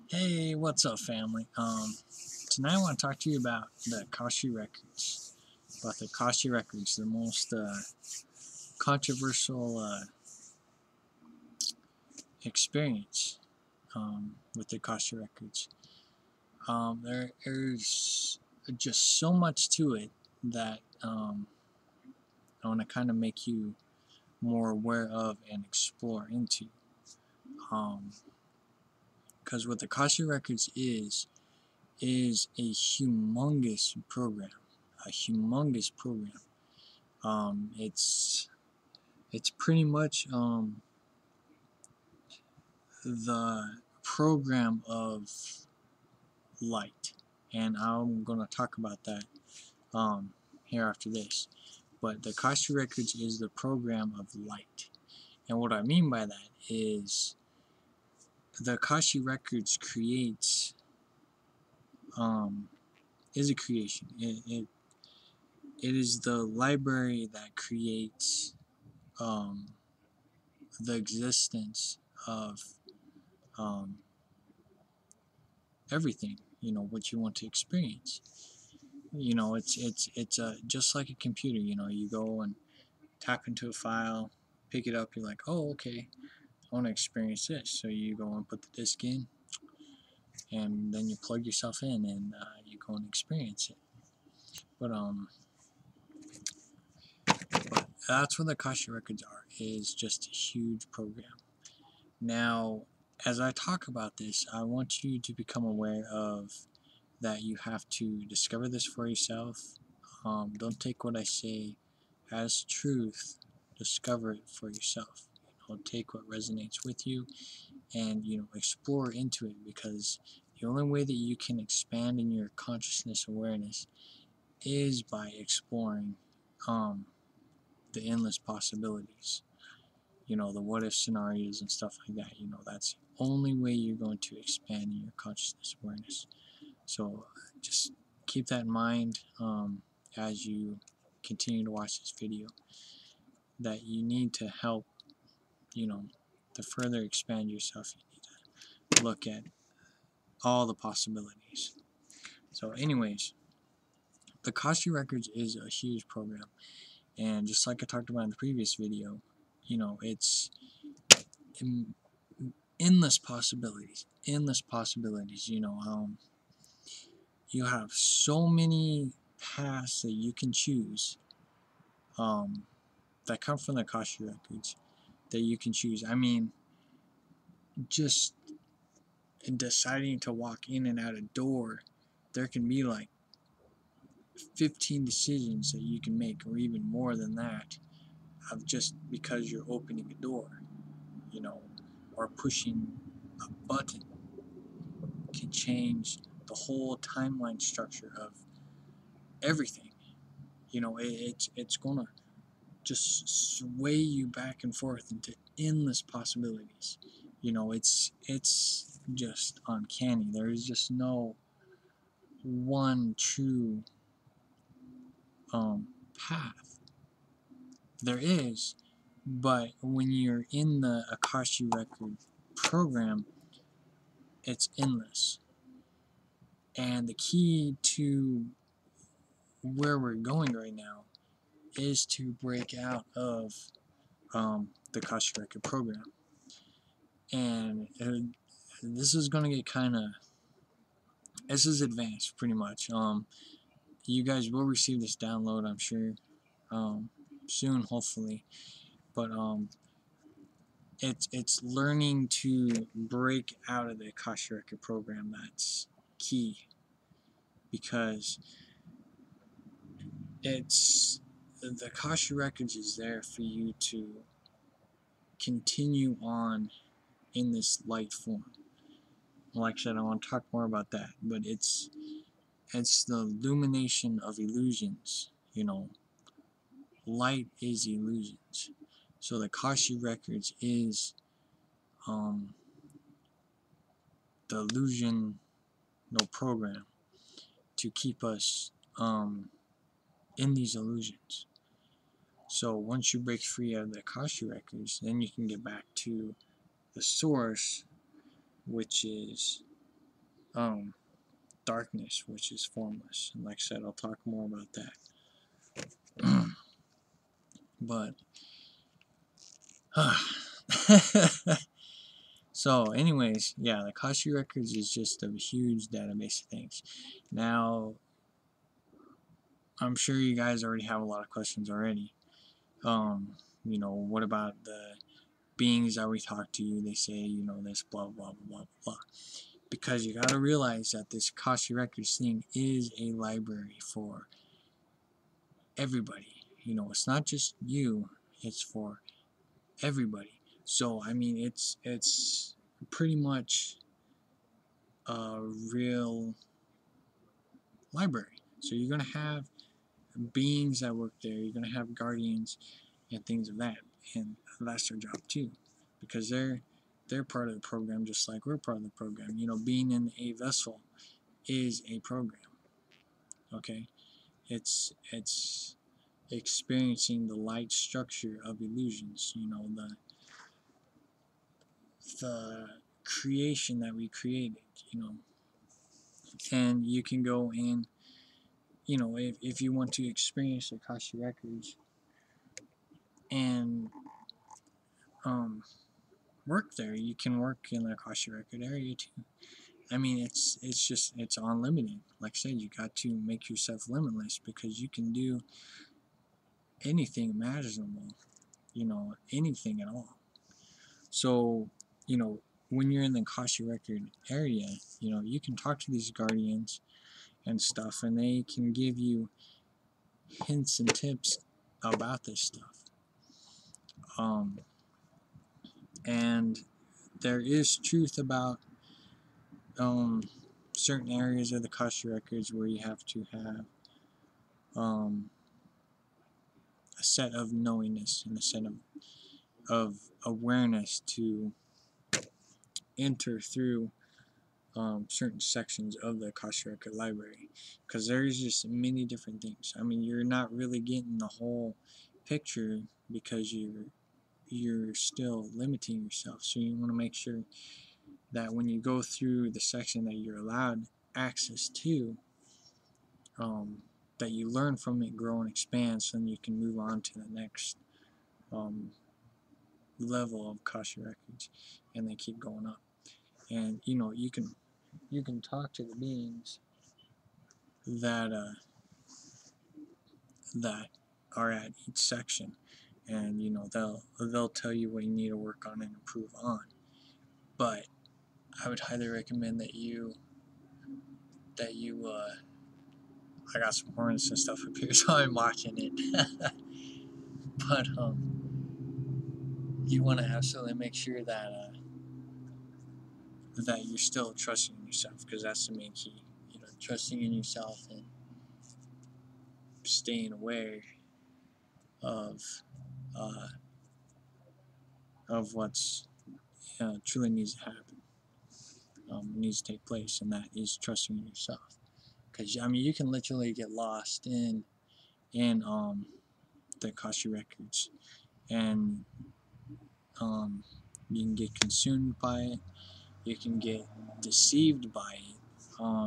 Hey, what's up, family? Tonight I want to talk to you about the Akashic records. About the Akashic records, the most controversial experience with the Akashic records. There's just so much to it that I want to kind of make you more aware of and explore into. Because what the Akashic records is a humongous program. A humongous program. It's pretty much the program of light, and I'm gonna talk about that here after this. But the Akashic Records is the program of light, and what I mean by that is the Akashic Records creates is a creation. It is the library that creates the existence of everything, what you want to experience. It's just like a computer. You go and tap into a file, pick it up, you're like, oh, okay, I want to experience this. So you go and put the disc in, and then you plug yourself in, and you go and experience it. But that's what the Akashic Records is just a huge program. Now, as I talk about this, I want you to become aware of that you have to discover this for yourself. Don't take what I say as truth. Discover it for yourself. Take what resonates with you, and explore into it, because the only way that you can expand in your consciousness awareness is by exploring the endless possibilities. The what if scenarios and stuff like that. That's the only way you're going to expand in your consciousness awareness. So just keep that in mind as you continue to watch this video, that you need to help, to further expand yourself. You need to look at all the possibilities. So anyways, the Akashic Records is a huge program, and just like I talked about in the previous video, it's endless possibilities. You have so many paths that you can choose that come from the Akashic Records that you can choose. I mean, just deciding to walk in and out a door, there can be like 15 decisions that you can make, or even more than that, of just because you're opening a door, or pushing a button can change the whole timeline structure of everything. It's gonna just sway you back and forth into endless possibilities. It's just uncanny. There is just no one true path. There is, but when you're in the Akashic Record program, it's endless. And the key to where we're going right now is to break out of the Akashic Record program. And this is going to get this is advanced pretty much. You guys will receive this download, I'm sure, soon, hopefully. But it's learning to break out of the Akashic Record program that's key, because the Akashic Records is there for you to continue on in this light form. Like I said, I want to talk more about that, but it's the illumination of illusions. Light is illusions. So the Akashic Records is the illusion program to keep us in these illusions. So once you break free of the Akashic Records, then you can get back to the source, which is um, darkness, which is formless. And like I said, I'll talk more about that. But so, anyways, yeah, the Akashic Records is just a huge database of things. Now, I'm sure you guys already have a lot of questions already. What about the beings that we talk to? They say, this, blah, blah, blah, blah, blah. Because you got to realize that this Akashic Records thing is a library for everybody. It's not just you, it's for everybody. So, I mean, it's pretty much a real library. So you're going to have beings that work there. You're going to have guardians and things of that. And that's their job too. Because they're part of the program just like we're part of the program. Being in a vessel is a program. Okay? It's experiencing the light structure of illusions. The creation that we created. And you can go in, if you want to experience the Akashic Records and work there, you can work in the Akashic Record area too. I mean, it's unlimited. Like I said, you got to make yourself limitless because you can do anything imaginable, anything at all. So, when you're in the Akashic Record area, you can talk to these guardians and stuff, and they can give you hints and tips about this stuff. And there is truth about certain areas of the Akashic Records where you have to have a set of knowingness and a set of awareness to enter through certain sections of the Akashic Record library, because there's just many different things. I mean, you're not really getting the whole picture because you're still limiting yourself. So you want to make sure that when you go through the section that you're allowed access to, that you learn from it, grow and expand, so then you can move on to the next level of Akashic Records, and they keep going up. And you can talk to the beings that that are at each section, and they'll tell you what you need to work on and improve on. But I would highly recommend that you I got some horns and stuff up here, so I'm watching it. But you want to absolutely make sure that that you're still trusting in yourself, because that's the main key. Trusting in yourself and staying aware of uh, what's truly needs to happen, needs to take place, and that is trusting in yourself. Because I mean, you can literally get lost in the Akashic Records, and you can get consumed by it. You can get deceived by it,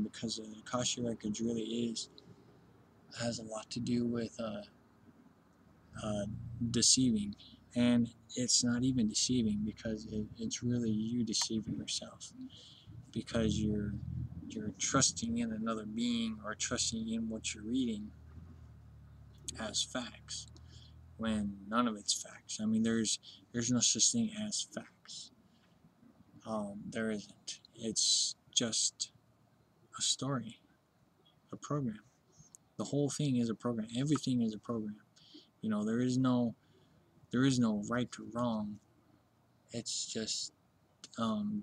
because the Akashic Records really has a lot to do with deceiving, and it's not even deceiving because it's really you deceiving yourself, because you're trusting in another being or trusting in what you're reading as facts when none of it's facts. I mean, there's no such thing as facts. There isn't. It's just a story, a program. The whole thing is a program. Everything is a program. There is no right or wrong. It's just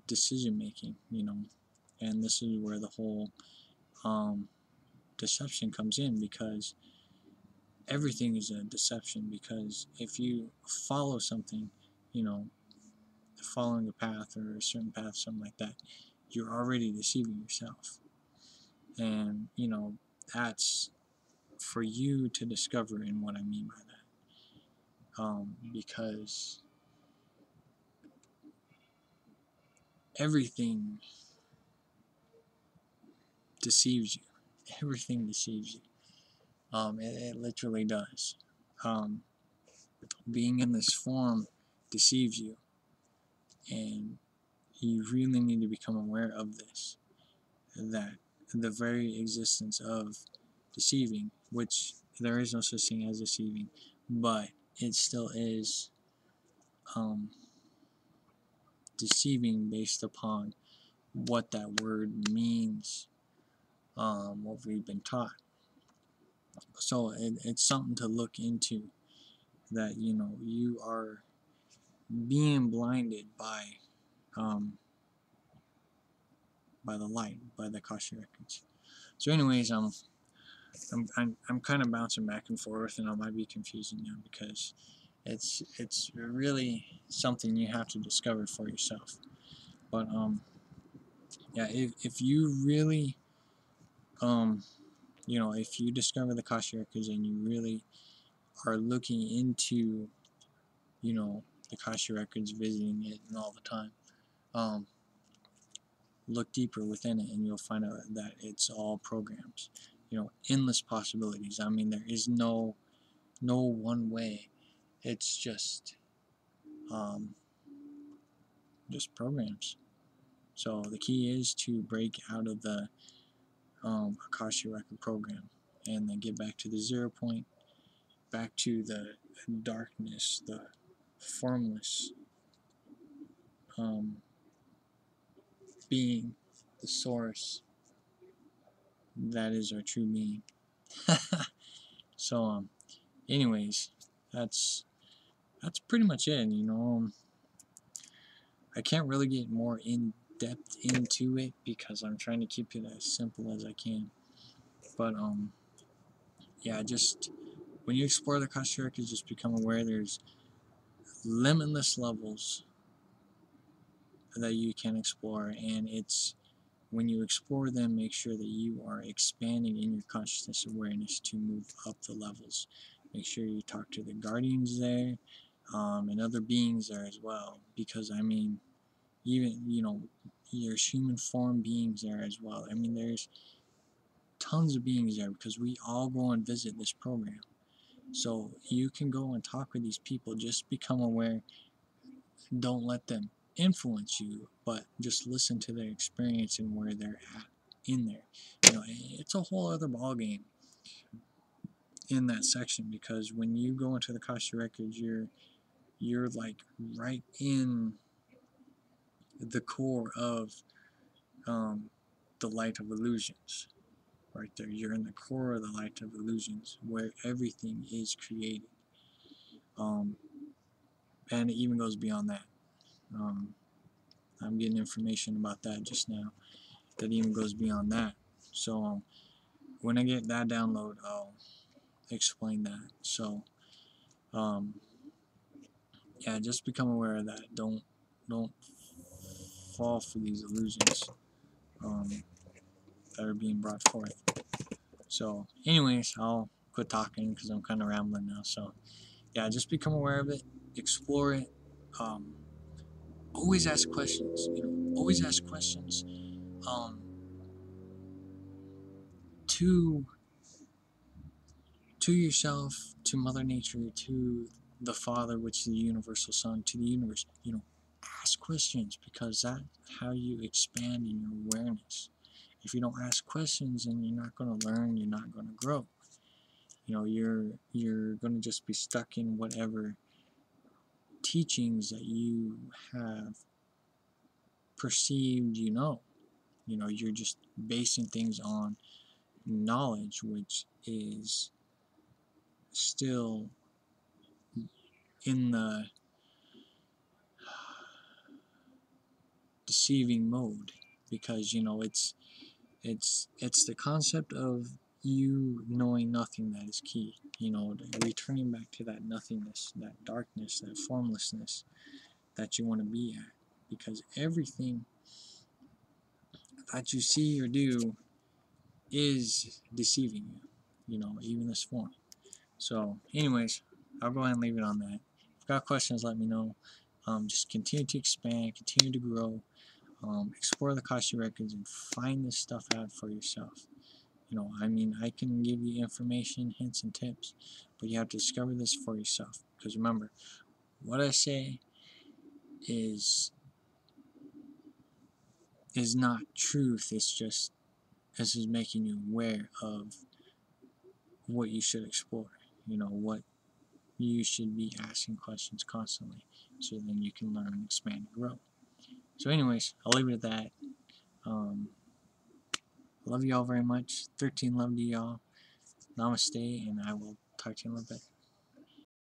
decision making. And this is where the whole deception comes in, because everything is a deception. Because if you follow something, following a path or a certain path, something like that, you're already deceiving yourself. And that's for you to discover, and what I mean by that, because everything deceives you. Everything deceives you. It literally does. Um, Being in this form deceives you, and you really need to become aware of this. That the very existence of deceiving, which there is no such thing as deceiving, but it still is deceiving based upon what that word means, what we've been taught. So it's something to look into, that you are being blinded um, by the light, by the akashic records. So anyways, I'm kind of bouncing back and forth, and I might be confusing you because it's really something you have to discover for yourself. But yeah, if you really if you discover the akashic records and you really are looking into the akashic records, visiting it and all the time, um, look deeper within it, and you'll find out that it's all programs. Endless possibilities. I mean, there is no one way. It's just programs. So the key is to break out of the akashic record program, and then get back to the 0 point, back to the darkness, the formless being, the source that is our true being. So anyways, that's pretty much it. I can't really get more in depth into it because I'm trying to keep it as simple as I can. But yeah, just when you explore the akashic records, just become aware there's limitless levels that you can explore, and it's when you explore them, make sure that you are expanding in your consciousness awareness to move up the levels. Make sure you talk to the guardians there, and other beings there as well, because I mean, even there's human form beings there as well. I mean, there's tons of beings there because we all go and visit this program. So you can go and talk with these people. Just become aware. Don't let them influence you, but just listen to their experience and where they're at in there. It's a whole other ball game in that section, because when you go into the akashic records, you're like right in the core of the light of illusions. Right there, you're in the core of the light of illusions, where everything is created. And it even goes beyond that. I'm getting information about that just now that even goes beyond that. So when I get that download, I'll explain that. So yeah, just become aware of that. Don't fall for these illusions that are being brought forth. So anyways, I'll quit talking because I'm kind of rambling now. So yeah, just become aware of it, explore it. Always ask questions. Always ask questions to yourself, to Mother Nature, to the Father, which is the universal Son, to the universe. Ask questions, because that's how you expand in your awareness. If you don't ask questions, then you're not going to learn. You're not going to grow. You're going to just be stuck in whatever teachings that you have perceived. You're just basing things on knowledge, which is still in the deceiving mode, because it's the concept of you knowing nothing that is key. Returning back to that nothingness, that darkness, that formlessness that you want to be at, because everything that you see or do is deceiving you. Even this form. So anyways, I'll go ahead and leave it on that. If you've got questions, let me know. Just continue to expand, continue to grow. explore the Akashic records and find this stuff out for yourself. I mean, I can give you information, hints, and tips, but you have to discover this for yourself. Because remember, what I say is not truth. It's just this is making you aware of what you should explore. What you should be asking questions constantly, so then you can learn, expand, and grow. So, anyways, I'll leave it at that. Love you all very much. 13 love to y'all. Namaste, and I will talk to you in a little bit.